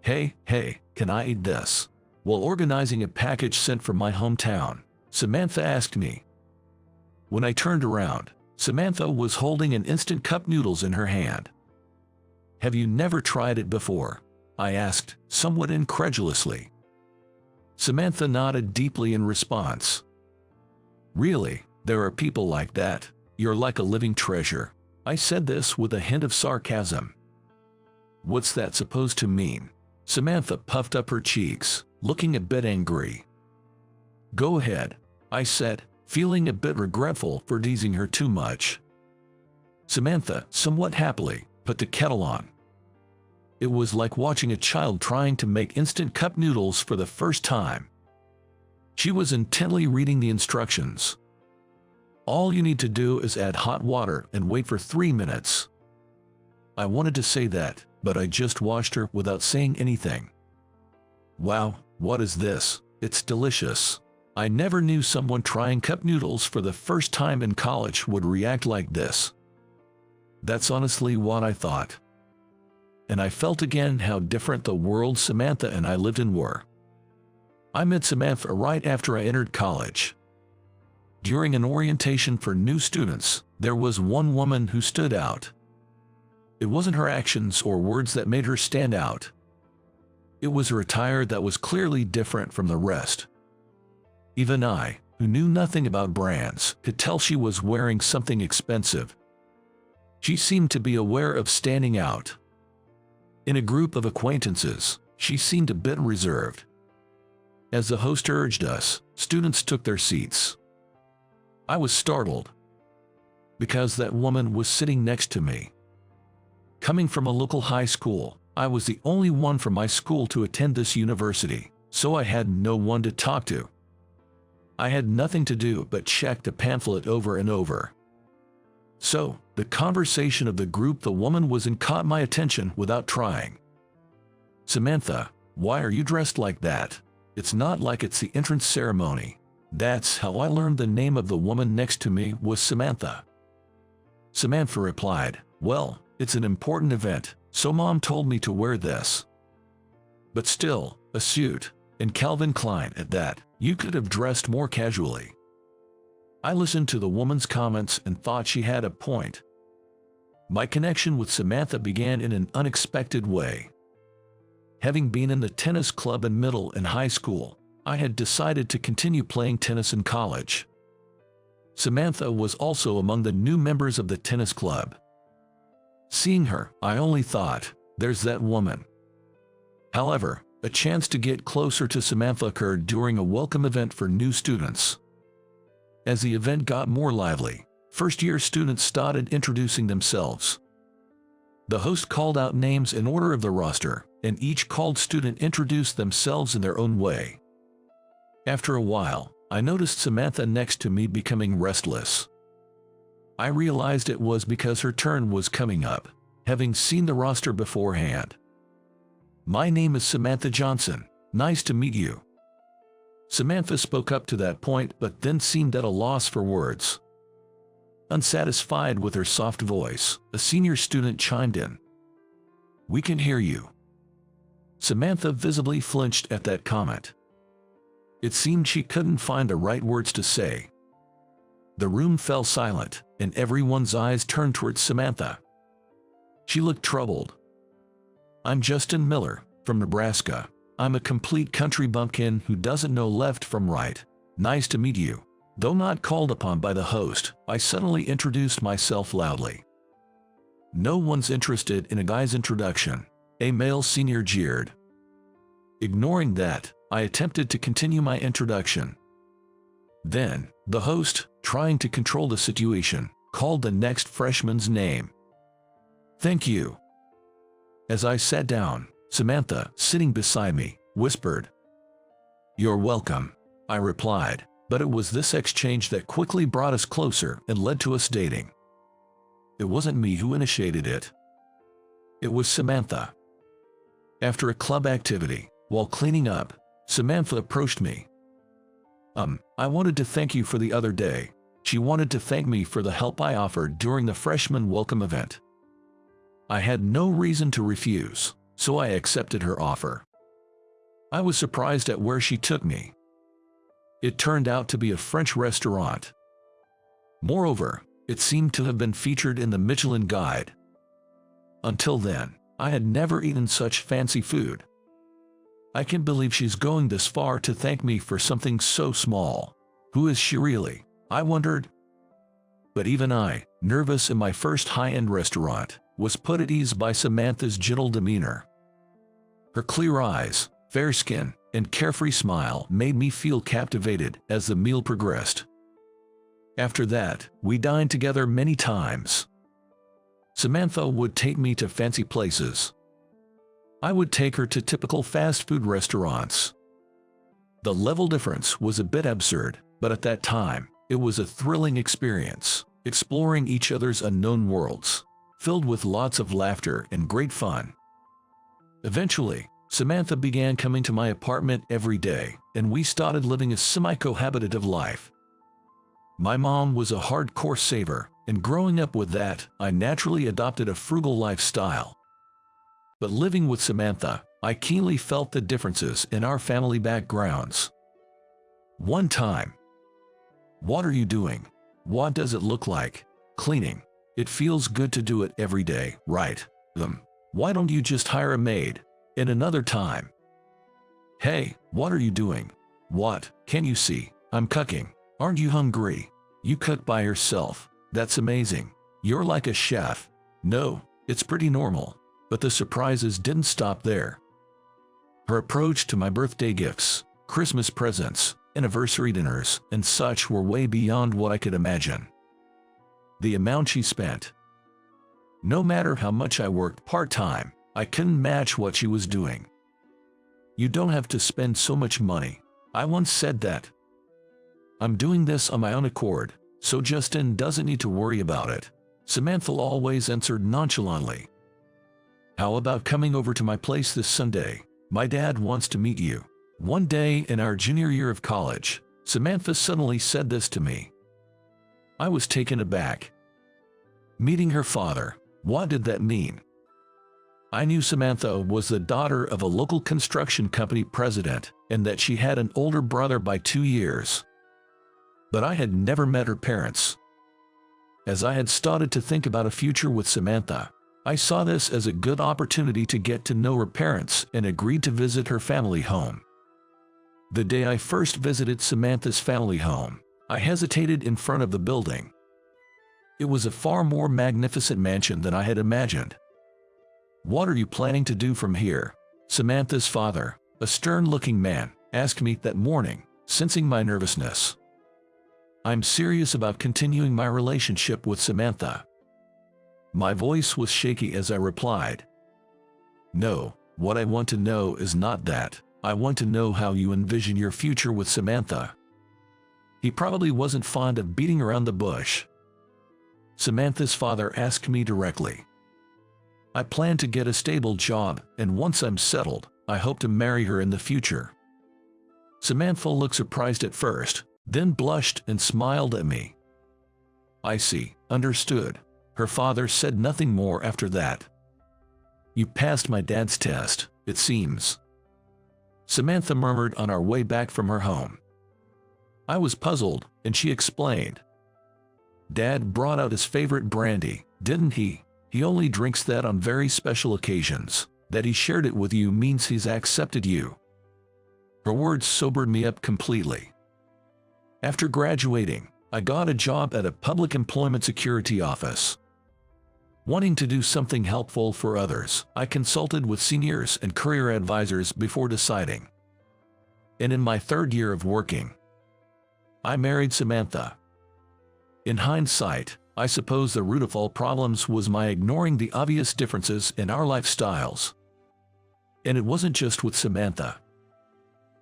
Hey, can I eat this?" While organizing a package sent from my hometown, Samantha asked me. When I turned around, Samantha was holding an instant cup noodles in her hand. "Have you never tried it before?" I asked, somewhat incredulously. Samantha nodded deeply in response. "Really, there are people like that. You're like a living treasure." I said this with a hint of sarcasm. "What's that supposed to mean?" Samantha puffed up her cheeks, looking a bit angry. "Go ahead," I said, feeling a bit regretful for teasing her too much. Samantha, somewhat happily, put the kettle on. It was like watching a child trying to make instant cup noodles for the first time. She was intently reading the instructions. "All you need to do is add hot water and wait for 3 minutes." I wanted to say that, but I just watched her without saying anything. "Wow, what is this? It's delicious." I never knew someone trying cup noodles for the first time in college would react like this. That's honestly what I thought. And I felt again how different the world Samantha and I lived in were. I met Samantha right after I entered college. During an orientation for new students, there was one woman who stood out. It wasn't her actions or words that made her stand out. It was her attire that was clearly different from the rest. Even I, who knew nothing about brands, could tell she was wearing something expensive. She seemed to be aware of standing out. In a group of acquaintances, she seemed a bit reserved. As the host urged us, students took their seats. I was startled, because that woman was sitting next to me. Coming from a local high school, I was the only one from my school to attend this university, so I had no one to talk to. I had nothing to do but check the pamphlet over and over. So, the conversation of the group the woman was in caught my attention without trying. "Samantha, why are you dressed like that? It's not like it's the entrance ceremony." That's how I learned the name of the woman next to me was Samantha. Samantha replied, "Well, it's an important event, so Mom told me to wear this." But still, a suit, and Calvin Klein at that, you could have dressed more casually. I listened to the woman's comments and thought she had a point. My connection with Samantha began in an unexpected way. Having been in the tennis club in middle and high school, I had decided to continue playing tennis in college. Samantha was also among the new members of the tennis club. Seeing her, I only thought, there's that woman. However, a chance to get closer to Samantha occurred during a welcome event for new students. As the event got more lively, first-year students started introducing themselves. The host called out names in order of the roster, and each called student introduced themselves in their own way. After a while, I noticed Samantha next to me becoming restless. I realized it was because her turn was coming up, having seen the roster beforehand. "My name is Samantha Johnson. Nice to meet you." Samantha spoke up to that point but then seemed at a loss for words. Unsatisfied with her soft voice, a senior student chimed in. "We can hear you." Samantha visibly flinched at that comment. It seemed she couldn't find the right words to say. The room fell silent, and everyone's eyes turned towards Samantha. She looked troubled. "I'm Justin Miller, from Nebraska. I'm a complete country bumpkin who doesn't know left from right. Nice to meet you." Though not called upon by the host, I suddenly introduced myself loudly. "No one's interested in a guy's introduction," a male senior jeered. Ignoring that, I attempted to continue my introduction. Then, the host, trying to control the situation, called the next freshman's name. "Thank you." As I sat down, Samantha, sitting beside me, whispered, "You're welcome," I replied, but it was this exchange that quickly brought us closer and led to us dating. It wasn't me who initiated it. It was Samantha. After a club activity, while cleaning up, Samantha approached me. I wanted to thank you for the other day." She wanted to thank me for the help I offered during the freshman welcome event. I had no reason to refuse, so I accepted her offer. I was surprised at where she took me. It turned out to be a French restaurant. Moreover, it seemed to have been featured in the Michelin Guide. Until then, I had never eaten such fancy food. I can't believe she's going this far to thank me for something so small. Who is she really? I wondered. But even I, nervous in my first high-end restaurant, was put at ease by Samantha's gentle demeanor. Her clear eyes, fair skin, and carefree smile made me feel captivated as the meal progressed. After that, we dined together many times. Samantha would take me to fancy places. I would take her to typical fast food restaurants. The level difference was a bit absurd, but at that time, it was a thrilling experience, exploring each other's unknown worlds, filled with lots of laughter and great fun. Eventually, Samantha began coming to my apartment every day, and we started living a semi-cohabitative life. My mom was a hardcore saver, and growing up with that, I naturally adopted a frugal lifestyle. But living with Samantha, I keenly felt the differences in our family backgrounds. One time. What are you doing? What does it look like? Cleaning. It feels good to do it every day, right? Why don't you just hire a maid? In another time. Hey, what are you doing? What, can you see? I'm cooking. Aren't you hungry? You cook by yourself. That's amazing. You're like a chef. No, it's pretty normal. But the surprises didn't stop there. Her approach to my birthday gifts, Christmas presents, anniversary dinners, and such were way beyond what I could imagine. The amount she spent. No matter how much I worked part-time, I couldn't match what she was doing. You don't have to spend so much money. I once said that. I'm doing this on my own accord, so Justin doesn't need to worry about it. Samantha always answered nonchalantly. How about coming over to my place this Sunday? My dad wants to meet you. One day in our junior year of college, Samantha suddenly said this to me. I was taken aback. Meeting her father, what did that mean? I knew Samantha was the daughter of a local construction company president and that she had an older brother by 2 years. But I had never met her parents. As I had started to think about a future with Samantha, I saw this as a good opportunity to get to know her parents and agreed to visit her family home. The day I first visited Samantha's family home, I hesitated in front of the building. It was a far more magnificent mansion than I had imagined. What are you planning to do from here? Samantha's father, a stern-looking man, asked me that morning, sensing my nervousness. I'm serious about continuing my relationship with Samantha. My voice was shaky as I replied. No, what I want to know is not that. I want to know how you envision your future with Samantha. He probably wasn't fond of beating around the bush. Samantha's father asked me directly. I plan to get a stable job, and once I'm settled, I hope to marry her in the future. Samantha looked surprised at first, then blushed and smiled at me. I see, understood. Her father said nothing more after that. You passed my dad's test, it seems. Samantha murmured on our way back from her home. I was puzzled, and she explained. Dad brought out his favorite brandy, didn't he? He only drinks that on very special occasions. That he shared it with you means he's accepted you. Her words sobered me up completely. After graduating, I got a job at a public employment security office. Wanting to do something helpful for others, I consulted with seniors and career advisors before deciding. And in my 3rd year of working, I married Samantha. In hindsight, I suppose the root of all problems was my ignoring the obvious differences in our lifestyles. And it wasn't just with Samantha.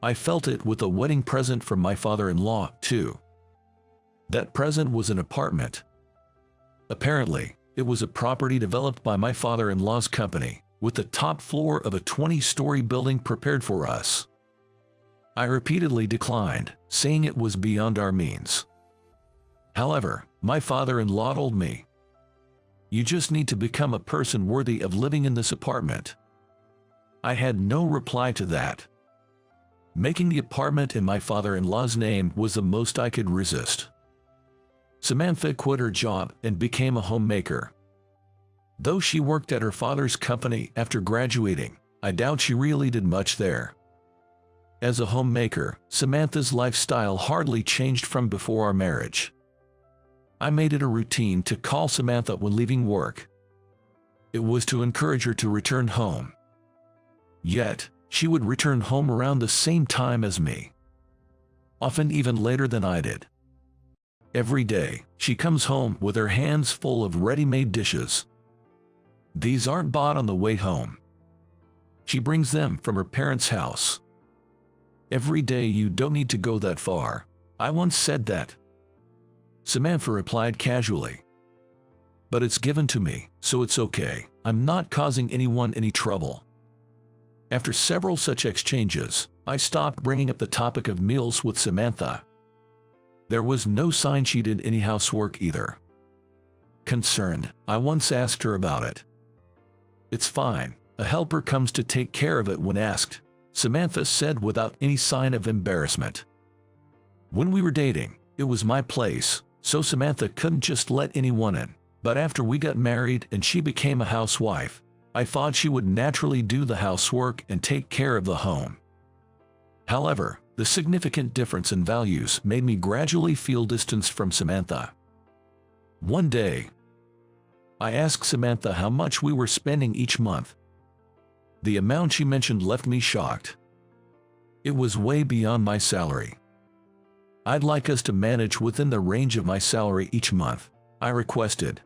I felt it with a wedding present from my father-in-law, too. That present was an apartment. Apparently, it was a property developed by my father-in-law's company, with the top floor of a 20-story building prepared for us. I repeatedly declined, saying it was beyond our means. However, my father-in-law told me, "You just need to become a person worthy of living in this apartment." I had no reply to that. Making the apartment in my father-in-law's name was the most I could resist. Samantha quit her job and became a homemaker. Though she worked at her father's company after graduating, I doubt she really did much there. As a homemaker, Samantha's lifestyle hardly changed from before our marriage. I made it a routine to call Samantha when leaving work. It was to encourage her to return home. Yet, she would return home around the same time as me. Often even later than I did. Every day, she comes home with her hands full of ready-made dishes. These aren't bought on the way home. She brings them from her parents' house. Every day you don't need to go that far. I once said that. Samantha replied casually. But it's given to me, so it's okay. I'm not causing anyone any trouble. After several such exchanges, I stopped bringing up the topic of meals with Samantha. There was no sign she did any housework either. Concerned, I once asked her about it. It's fine, a helper comes to take care of it when asked, Samantha said without any sign of embarrassment. When we were dating, it was my place, so Samantha couldn't just let anyone in. But after we got married and she became a housewife, I thought she would naturally do the housework and take care of the home. However, the significant difference in values made me gradually feel distance from Samantha. One day, I asked Samantha how much we were spending each month. The amount she mentioned left me shocked. It was way beyond my salary. I'd like us to manage within the range of my salary each month, I requested.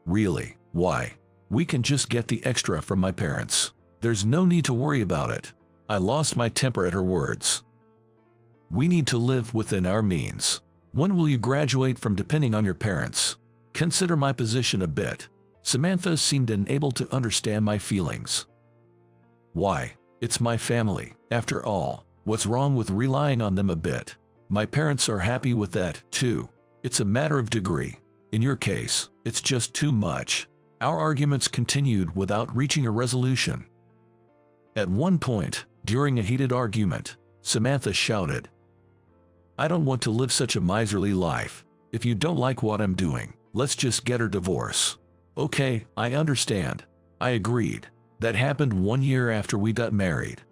Really? Why? We can just get the extra from my parents. There's no need to worry about it. I lost my temper at her words. We need to live within our means. When will you graduate from depending on your parents? Consider my position a bit. Samantha seemed unable to understand my feelings. Why? It's my family, after all. What's wrong with relying on them a bit? My parents are happy with that, too. It's a matter of degree. In your case, it's just too much. Our arguments continued without reaching a resolution. At one point, during a heated argument, Samantha shouted, I don't want to live such a miserly life. If you don't like what I'm doing, let's just get a divorce. Okay, I understand. I agreed. That happened 1 year after we got married.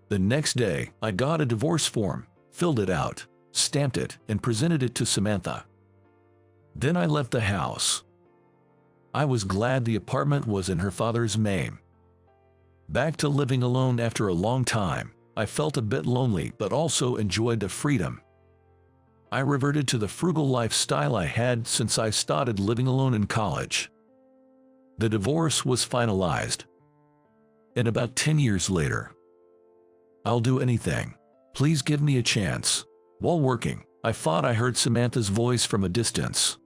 The next day, I got a divorce form, filled it out, stamped it, and presented it to Samantha. Then I left the house. I was glad the apartment was in her father's name. Back to living alone after a long time, I felt a bit lonely but also enjoyed the freedom. I reverted to the frugal lifestyle I had since I started living alone in college. The divorce was finalized. And about 10 years later, I'll do anything. Please give me a chance. While working, I thought I heard Samantha's voice from a distance.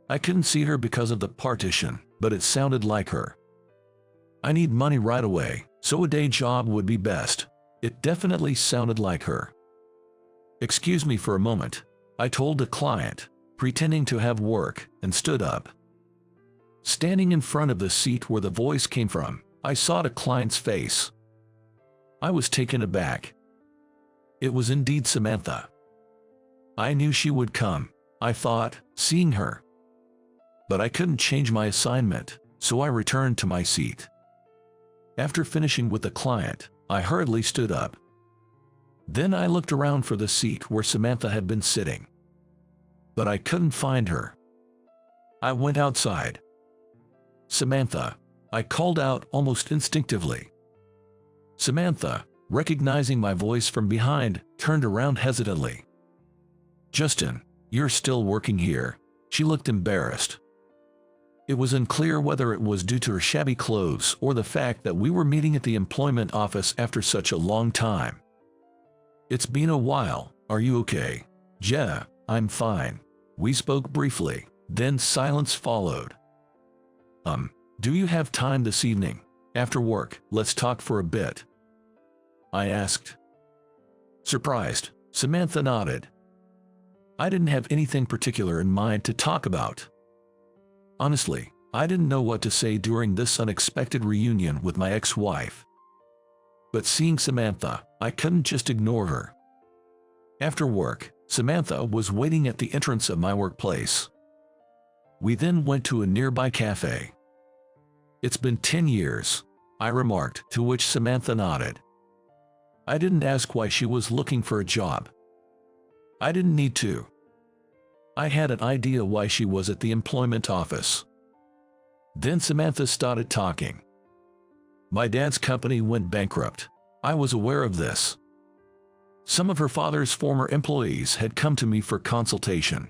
I couldn't see her because of the partition, but it sounded like her. I need money right away, so a day job would be best. It definitely sounded like her. Excuse me for a moment, I told the client, pretending to have work, and stood up. Standing in front of the seat where the voice came from, I saw the client's face. I was taken aback. It was indeed Samantha. I knew she would come, I thought, seeing her. But I couldn't change my assignment, so I returned to my seat. After finishing with the client, I hurriedly stood up. Then I looked around for the seat where Samantha had been sitting. But I couldn't find her. I went outside. Samantha, I called out almost instinctively. Samantha, recognizing my voice from behind, turned around hesitantly. Justin, you're still working here. She looked embarrassed. It was unclear whether it was due to her shabby clothes or the fact that we were meeting at the employment office after such a long time. It's been a while, are you okay? Yeah, I'm fine. We spoke briefly, then silence followed. Do you have time this evening? After work, let's talk for a bit. I asked. Surprised, Samantha nodded. I didn't have anything particular in mind to talk about. Honestly, I didn't know what to say during this unexpected reunion with my ex-wife. But seeing Samantha, I couldn't just ignore her. After work, Samantha was waiting at the entrance of my workplace. We then went to a nearby cafe. "It's been 10 years, I remarked, to which Samantha nodded. I didn't ask why she was looking for a job. I didn't need to. I had an idea why she was at the employment office. Then Samantha started talking. My dad's company went bankrupt. I was aware of this. Some of her father's former employees had come to me for consultation.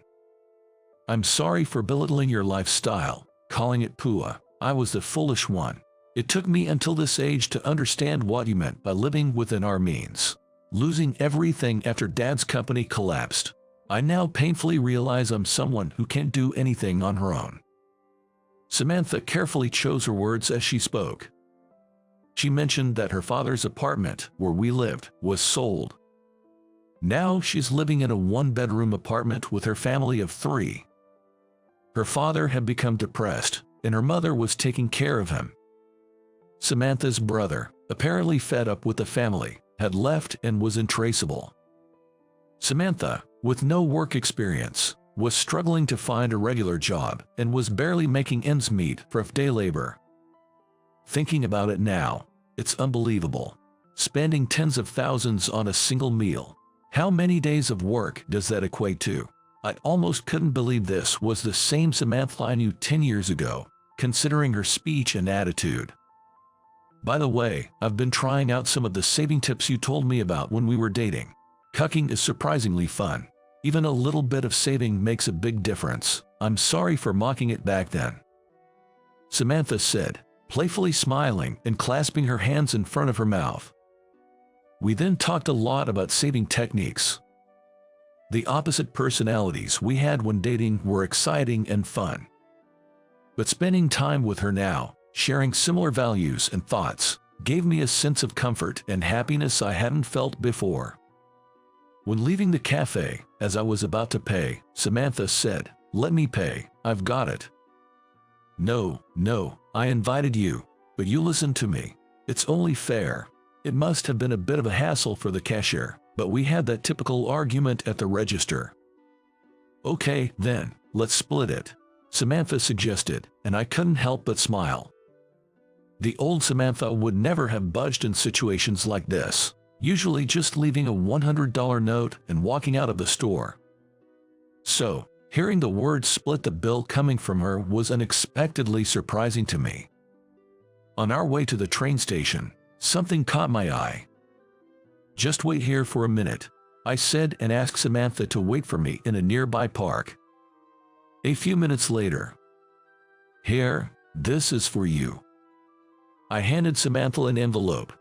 I'm sorry for belittling your lifestyle, calling it poor. I was the foolish one. It took me until this age to understand what you meant by living within our means. Losing everything after Dad's company collapsed. I now painfully realize I'm someone who can't do anything on her own." Samantha carefully chose her words as she spoke. She mentioned that her father's apartment, where we lived, was sold. Now she's living in a one-bedroom apartment with her family of 3. Her father had become depressed, and her mother was taking care of him. Samantha's brother, apparently fed up with the family, had left and was untraceable. Samantha, with no work experience, was struggling to find a regular job and was barely making ends meet for day labor. Thinking about it now, it's unbelievable. Spending tens of thousands on a single meal. How many days of work does that equate to? I almost couldn't believe this was the same Samantha I knew 10 years ago, considering her speech and attitude. By the way, I've been trying out some of the saving tips you told me about when we were dating. Cucking is surprisingly fun. Even a little bit of saving makes a big difference. I'm sorry for mocking it back then," Samantha said, playfully smiling and clasping her hands in front of her mouth. We then talked a lot about saving techniques. The opposite personalities we had when dating were exciting and fun. But spending time with her now, sharing similar values and thoughts, gave me a sense of comfort and happiness I hadn't felt before. When leaving the cafe, as I was about to pay, Samantha said, "Let me pay, I've got it." No, I invited you, but you listened to me. It's only fair." It must have been a bit of a hassle for the cashier, but we had that typical argument at the register. "Okay, then, let's split it," Samantha suggested, and I couldn't help but smile. The old Samantha would never have budged in situations like this, usually just leaving a $100 note and walking out of the store. So, hearing the word "split the bill" coming from her was unexpectedly surprising to me. On our way to the train station, something caught my eye. "Just wait here for a minute," I said, and asked Samantha to wait for me in a nearby park. A few minutes later, "Here, this is for you." I handed Samantha an envelope.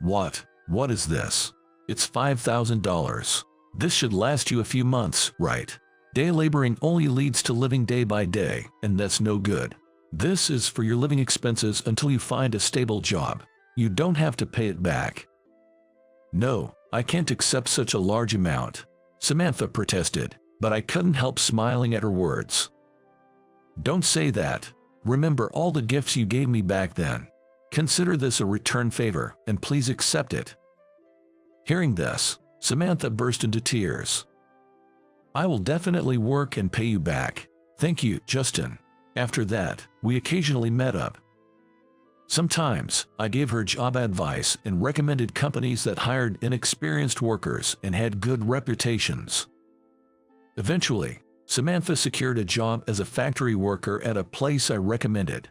What is this?" "It's $5,000. This should last you a few months, right? Day laboring only leads to living day by day, and that's no good. This is for your living expenses until you find a stable job. You don't have to pay it back." "No, I can't accept such a large amount," Samantha protested, but I couldn't help smiling at her words. "Don't say that. Remember all the gifts you gave me back then. Consider this a return favor, and please accept it." Hearing this, Samantha burst into tears. "I will definitely work and pay you back. Thank you, Justin." After that, we occasionally met up. Sometimes, I gave her job advice and recommended companies that hired inexperienced workers and had good reputations. Eventually, Samantha secured a job as a factory worker at a place I recommended.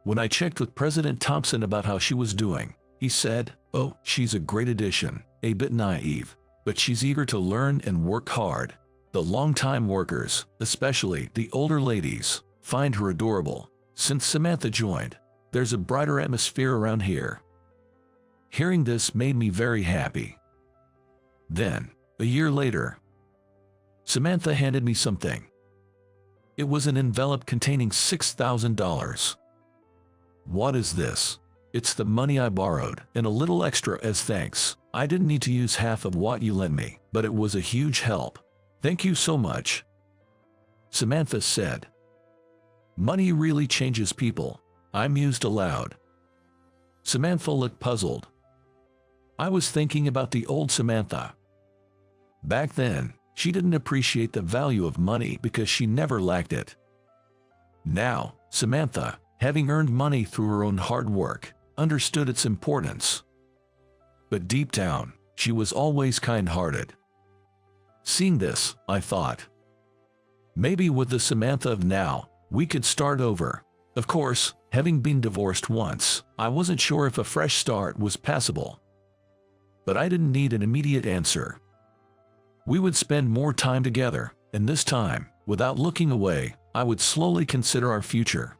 When I checked with President Thompson about how she was doing, he said, "Oh, she's a great addition, a bit naive, but she's eager to learn and work hard. The long-time workers, especially the older ladies, find her adorable. Since Samantha joined, there's a brighter atmosphere around here." Hearing this made me very happy. Then, a year later, Samantha handed me something. It was an envelope containing $6,000. "What is this?" "It's the money I borrowed, and a little extra as thanks. I didn't need to use half of what you lent me, but it was a huge help. Thank you so much," Samantha said. Money really changes people, I mused aloud. Samantha looked puzzled. I was thinking about the old Samantha. Back then, she didn't appreciate the value of money because she never lacked it. Now, Samantha, having earned money through her own hard work, understood its importance. But deep down, she was always kind-hearted. Seeing this, I thought, maybe with the Samantha of now, we could start over. Of course, having been divorced once, I wasn't sure if a fresh start was possible. But I didn't need an immediate answer. We would spend more time together, and this time, without looking away, I would slowly consider our future.